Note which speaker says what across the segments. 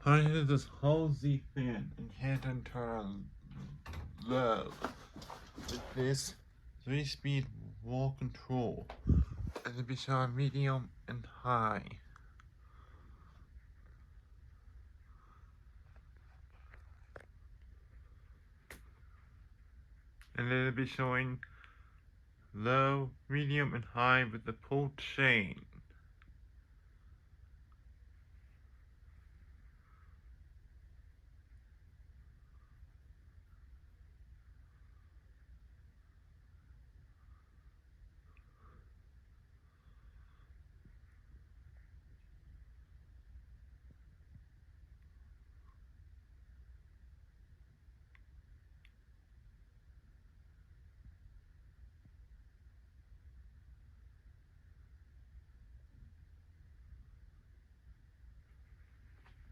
Speaker 1: I have this Halsey fan and can't enter low with this 3-speed wall control and the be on medium and high. And it'll be showing low, medium, and high with the pull chain.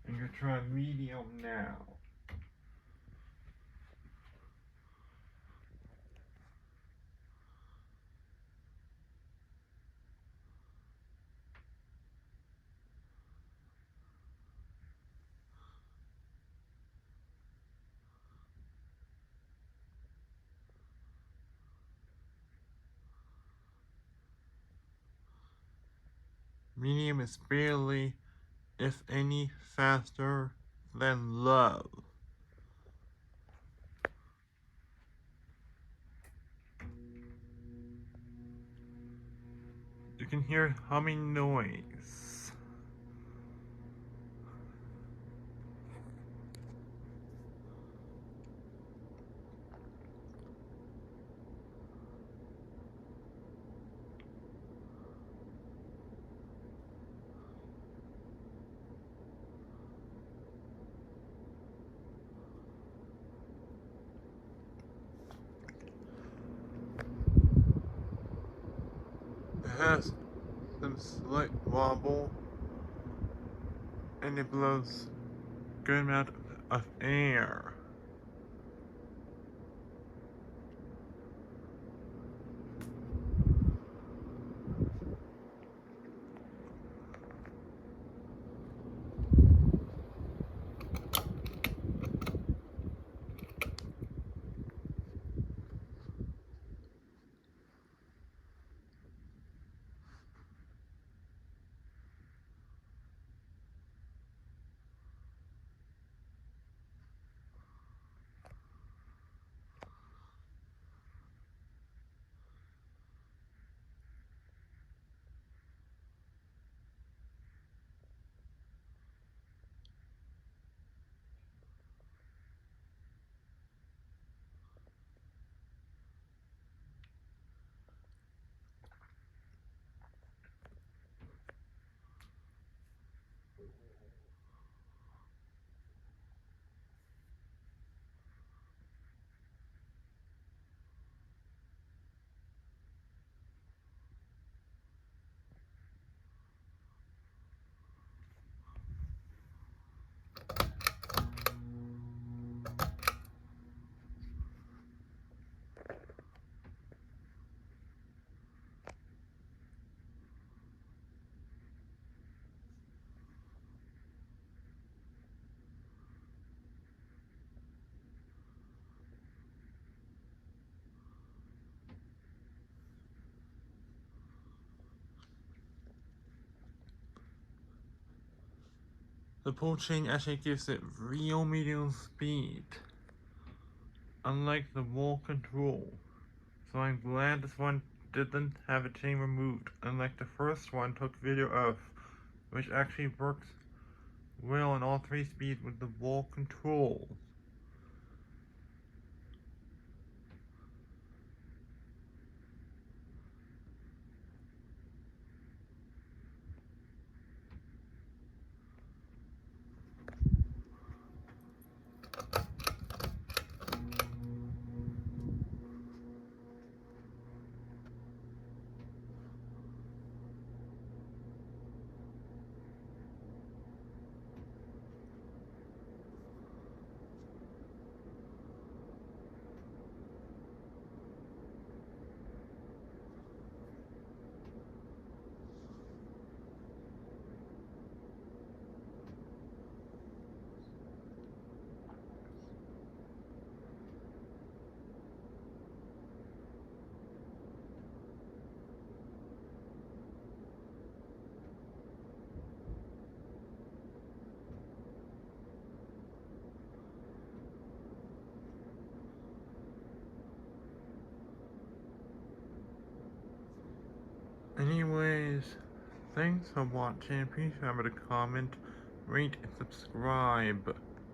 Speaker 1: And you're trying medium now. Medium is barely, if any, faster than low. You can hear humming noise. It has some slight wobble and it blows a good amount of air. The pull chain actually gives it real medium speed, unlike the wall control. So I'm glad this one didn't have a chain removed, unlike the first one took video of, which actually works well on all 3 speeds with the wall control. Anyways, thanks for watching. Please remember to comment, rate, and subscribe.